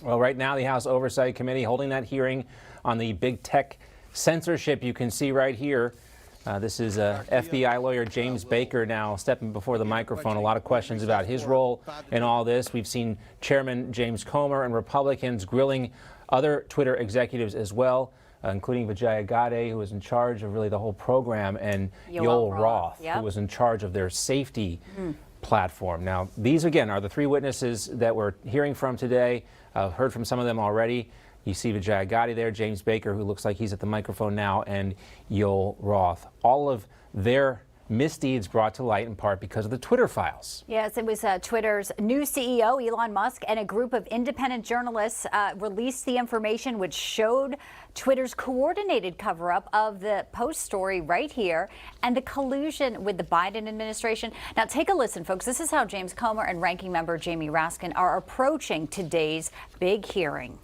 Well, right now, the House Oversight Committee holding that hearing on the big tech censorship. You can see right here. This is FBI lawyer James Baker now stepping before the microphone. A lot of questions about his role in all this. We've seen Chairman James Comer and Republicans grilling other Twitter executives as well, including Vijaya Gadde, who was in charge of really the whole program, and Yoel Roth, who was in charge of their safety platform. Now, these, again, are the three witnesses that we're hearing from today. Heard from some of them already. You see Vijaya Gadde there, James Baker, who looks like he's at the microphone now, and Yoel Roth. All of their misdeeds brought to light in part because of the Twitter files. Yes, it was Twitter's new CEO, Elon Musk, and a group of independent journalists released the information which showed Twitter's coordinated cover-up of the Post story right here and the collusion with the Biden administration. Now, take a listen, folks. This is how James Comer and Ranking Member Jamie Raskin are approaching today's big hearing.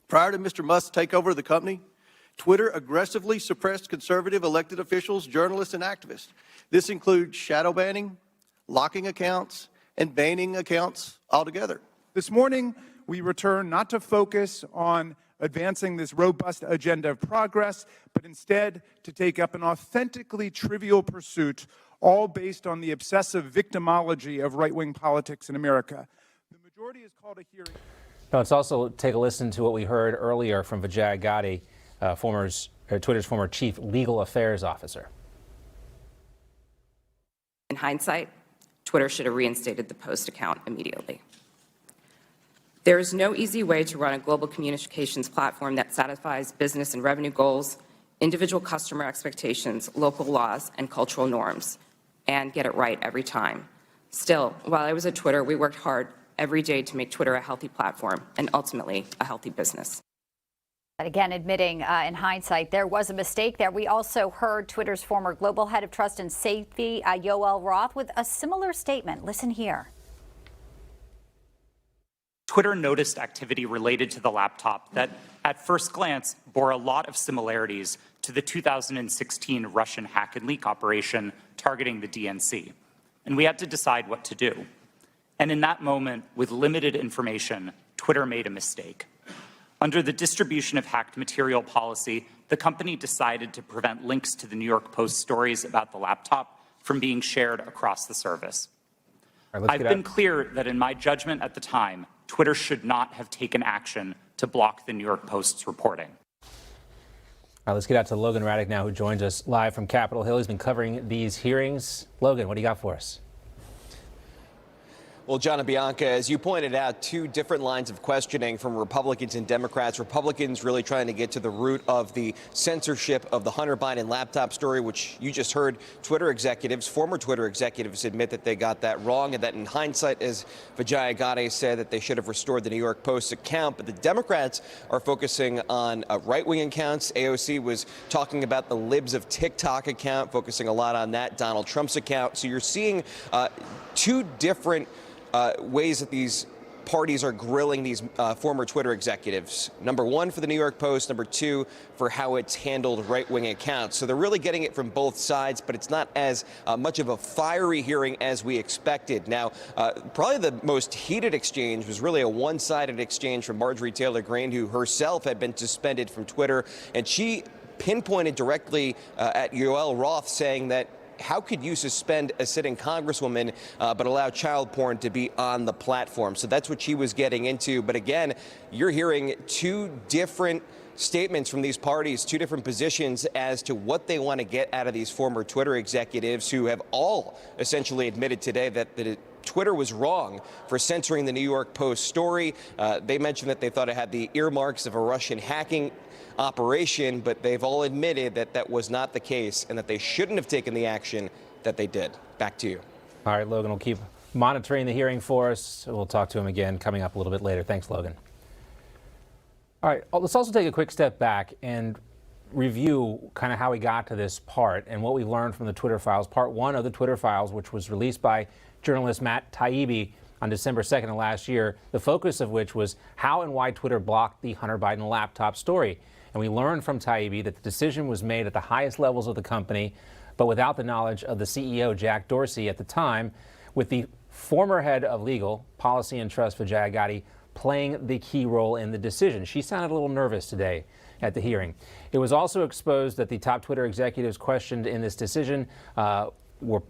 Prior to Mr. Musk's takeover of the company, Twitter aggressively suppressed conservative elected officials, journalists, and activists. This includes shadow banning, locking accounts, and banning accounts altogether. This morning, we return not to focus on advancing this robust agenda of progress, but instead to take up an authentically trivial pursuit, all based on the obsessive victimology of right-wing politics in America. The majority has called a hearing. Now, let's also take a listen to what we heard earlier from Vijaya Gadde, Twitter's former chief legal affairs officer. In hindsight, Twitter should have reinstated the Post account immediately. There is no easy way to run a global communications platform that satisfies business and revenue goals, individual customer expectations, local laws, and cultural norms, and get it right every time. Still, while I was at Twitter, we worked hard every day to make Twitter a healthy platform and ultimately a healthy business. But again, admitting in hindsight there was a mistake there. We also heard Twitter's former global head of trust and safety, Yoel Roth, with a similar statement. Listen here. Twitter noticed activity related to the laptop that, at first glance, bore a lot of similarities to the 2016 Russian hack and leak operation targeting the DNC. And we had to decide what to do. And in that moment, with limited information, Twitter made a mistake. Under the distribution of hacked material policy, the company decided to prevent links to the New York Post stories about the laptop from being shared across the service. I've been clear that in my judgment at the time, Twitter should not have taken action to block the New York Post's reporting. All right, let's get out to Logan Raddick now, who joins us live from Capitol Hill. He's been covering these hearings. Logan, what do you got for us? Well, John and Bianca, as you pointed out, two different lines of questioning from Republicans and Democrats. Republicans really trying to get to the root of the censorship of the Hunter Biden laptop story, which you just heard Twitter executives, former Twitter executives, admit that they got that wrong, and that in hindsight, as Vijaya Gadde said, that they should have restored the New York Post account. But the Democrats are focusing on right-wing accounts. AOC was talking about the Libs of TikTok account, focusing a lot on that, Donald Trump's account. So you're seeing two different ways that these parties are grilling these former Twitter executives. Number one, for the New York Post. Number two, for how it's handled right-wing accounts. So they're really getting it from both sides, but it's not as much of a fiery hearing as we expected. Now, probably the most heated exchange was really a one-sided exchange from Marjorie Taylor Greene, who herself had been suspended from Twitter, and she pinpointed directly at Yoel Roth, saying that how could you suspend a sitting congresswoman but allow child porn to be on the platform? So that's what she was getting into. But again, you're hearing two different statements from these parties, two different positions as to what they want to get out of these former Twitter executives, who have all essentially admitted today that Twitter was wrong for censoring the New York Post story. They mentioned that they thought it had the earmarks of a Russian hacking operation, but they've all admitted that that was not the case and that they shouldn't have taken the action that they did. Back to you. All right, Logan will keep monitoring the hearing for us. We'll talk to him again coming up a little bit later. Thanks, Logan. All right, let's also take a quick step back and review kind of how we got to this part and what we learned from the Twitter files. Part one of the Twitter files, which was released by journalist Matt Taibbi on December 2nd of last year, the focus of which was how and why Twitter blocked the Hunter Biden laptop story. And we learned from Taibbi that the decision was made at the highest levels of the company, but without the knowledge of the CEO, Jack Dorsey, at the time, with the former head of legal, policy and trust Vijaya Gotti playing the key role in the decision. She sounded a little nervous today at the hearing. It was also exposed that the top Twitter executives questioned in this decision were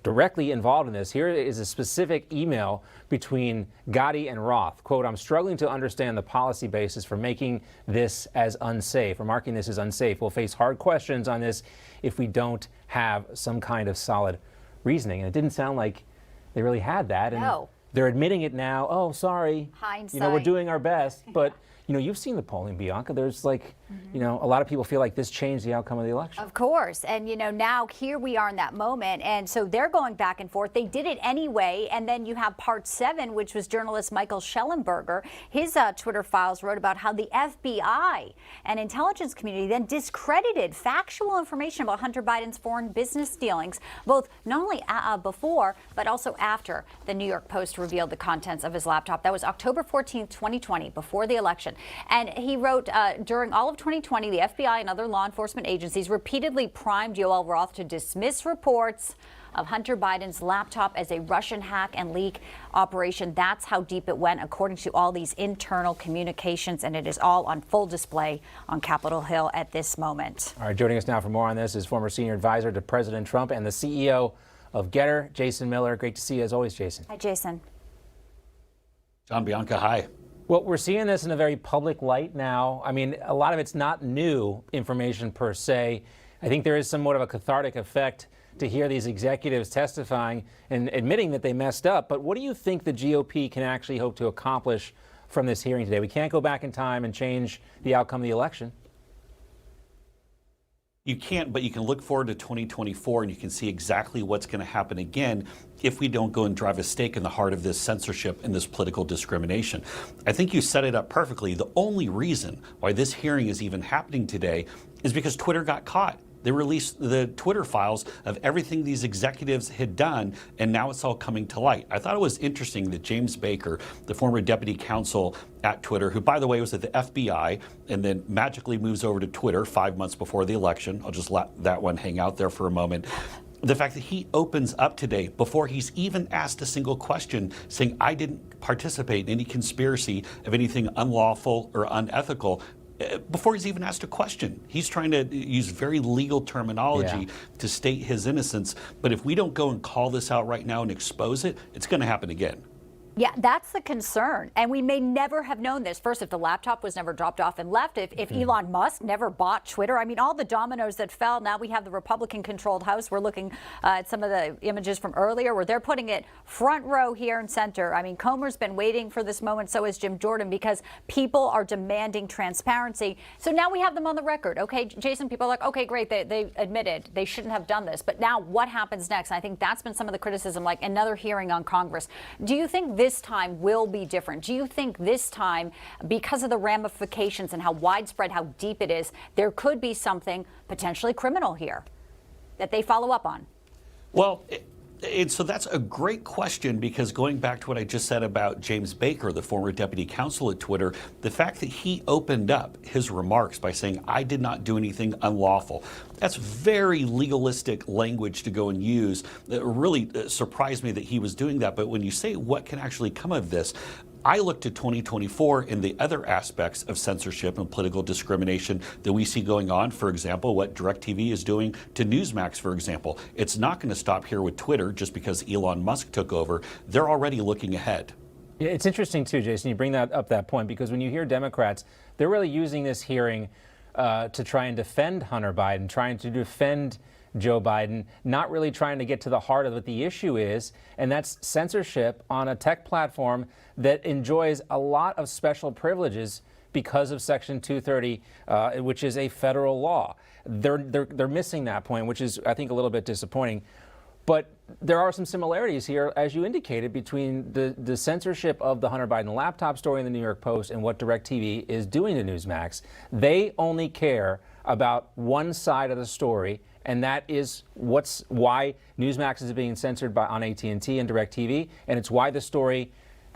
directly involved in this. Here is a specific email between Gotti and Roth. Quote, "I'm struggling to understand the policy basis for making this as unsafe, or marking this as unsafe. We'll face hard questions on this if we don't have some kind of solid reasoning." And it didn't sound like they really had that. And No. they're admitting it now. Oh, sorry. Hindsight. You know, we're doing our best. But, you know, you've seen the polling, Bianca. There's like, you know, a lot of people feel like this changed the outcome of the election. Of course. And, you know, now here we are in that moment. And so they're going back and forth. They did it anyway. And then you have part 7, which was journalist Michael Schellenberger. His Twitter files wrote about how the FBI and intelligence community then discredited factual information about Hunter Biden's foreign business dealings, both not only before, but also after the New York Post revealed the contents of his laptop. That was October 14th, 2020, before the election. And he wrote, during all of 2020, the FBI and other law enforcement agencies repeatedly primed Yoel Roth to dismiss reports of Hunter Biden's laptop as a Russian hack and leak operation. That's how deep it went, according to all these internal communications, and it is all on full display on Capitol Hill at this moment. All right, joining us now for more on this is former senior advisor to President Trump and the CEO of Getter, Jason Miller. Great to see you as always, Jason. Hi, Jason. John, Bianca, hi. Well, we're seeing this in a very public light now. I mean, a lot of it's not new information per se. I think there is somewhat of a cathartic effect to hear these executives testifying and admitting that they messed up. But what do you think the GOP can actually hope to accomplish from this hearing today? We can't go back in time and change the outcome of the election. You can't, but you can look forward to 2024 and you can see exactly what's going to happen again if we don't go and drive a stake in the heart of this censorship and this political discrimination. I think you set it up perfectly. The only reason why this hearing is even happening today is because Twitter got caught. They released the Twitter files of everything these executives had done, and now it's all coming to light. I thought it was interesting that James Baker, the former deputy counsel at Twitter, who, by the way, was at the FBI and then magically moves over to Twitter 5 months before the election. I'll just let that one hang out there for a moment. The fact that he opens up today before he's even asked a single question saying, I didn't participate in any conspiracy of anything unlawful or unethical, before he's even asked a question. He's trying to use very legal terminology to state his innocence. But if we don't go and call this out right now and expose it, it's going to happen again. Yeah, that's the concern. And we may never have known this. First, if the laptop was never dropped off and left, if Elon Musk never bought Twitter, I mean, all the dominoes that fell. Now we have the Republican-controlled House. We're looking at some of the images from earlier where they're putting it front row here in center. I mean, Comer's been waiting for this moment. So is Jim Jordan, because people are demanding transparency. So now we have them on the record. Okay, Jason, people are like, okay, great. They admitted they shouldn't have done this. But now what happens next? I think that's been some of the criticism, like another hearing on Congress. Do you think this time will be different? Do you think this time, because of the ramifications and how widespread, how deep it is, there could be something potentially criminal here that they follow up on? Well, so that's a great question, because going back to what I just said about James Baker, the former deputy counsel at Twitter, the fact that he opened up his remarks by saying, I did not do anything unlawful, that's very legalistic language to go and use. It really surprised me that he was doing that. But when you say what can actually come of this, I look to 2024 and the other aspects of censorship and political discrimination that we see going on. For example, what DirecTV is doing to Newsmax, for example. It's not going to stop here with Twitter just because Elon Musk took over. They're already looking ahead. Yeah, it's interesting, too, Jason, you bring that point, because when you hear Democrats, they're really using this hearing to try and defend Hunter Biden, trying to defend Joe Biden, not really trying to get to the heart of what the issue is, and that's censorship on a tech platform that enjoys a lot of special privileges because of Section 230, which is a federal law. They're missing that point, which is, I think, a little bit disappointing. But there are some similarities here, as you indicated, between the censorship of the Hunter Biden laptop story in the New York Post and what DirecTV is doing to Newsmax. They only care about one side of the story, and that is why Newsmax is being censored on AT&T and DirecTV, and it's why the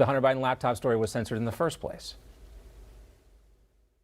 Hunter Biden laptop story was censored in the first place.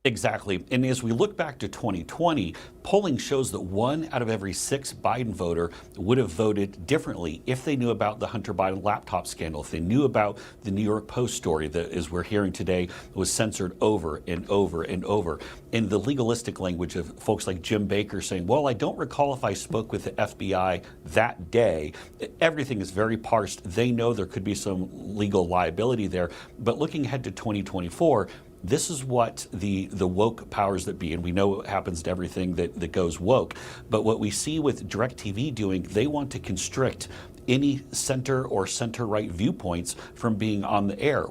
Exactly. And as we look back to 2020, polling shows that 1 out of every 6 Biden voter would have voted differently if they knew about the Hunter Biden laptop scandal, if they knew about the New York Post story that, as we're hearing today, was censored over and over and over. In the legalistic language of folks like Jim Baker saying, well, I don't recall if I spoke with the FBI that day. Everything is very parsed. They know there could be some legal liability there. But looking ahead to 2024, this is what the woke powers that be, and we know what happens to everything that goes woke, but what we see with DirecTV doing, they want to constrict any center or center-right viewpoints from being on the air,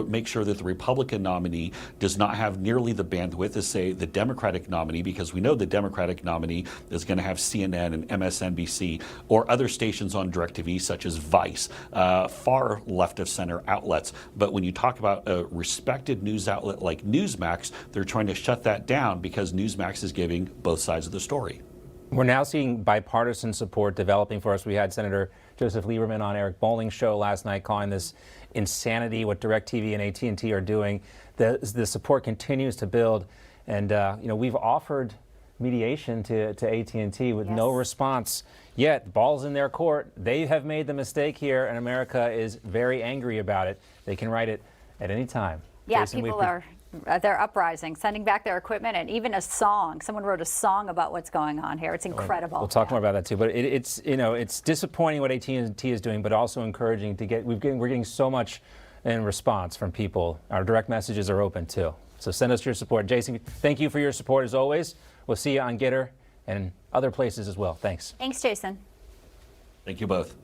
make sure that the Republican nominee does not have nearly the bandwidth as, say, the Democratic nominee, because we know the Democratic nominee is going to have CNN and MSNBC or other stations on DirecTV, such as Vice, far left of center outlets. But when you talk about a respected news outlet like Newsmax, they're trying to shut that down because Newsmax is giving both sides of the story. We're now seeing bipartisan support developing for us. We had Senator Joseph Lieberman on Eric Bolling's show last night calling this insanity, what DirecTV and AT&T are doing. The support continues to build. And, we've offered mediation to AT&T with no response yet. Ball's in their court. They have made the mistake here, and America is very angry about it. They can write it at any time. Yeah, Jason, people they're uprising, sending back their equipment, and even a song. Someone wrote a song about what's going on here. It's incredible. We'll talk more about that too. But it's disappointing what AT&T is doing, but also encouraging to get. We're getting so much in response from people. Our direct messages are open too. So send us your support. Jason, thank you for your support as always. We'll see you on Getter and other places as well. Thanks. Thanks, Jason. Thank you both.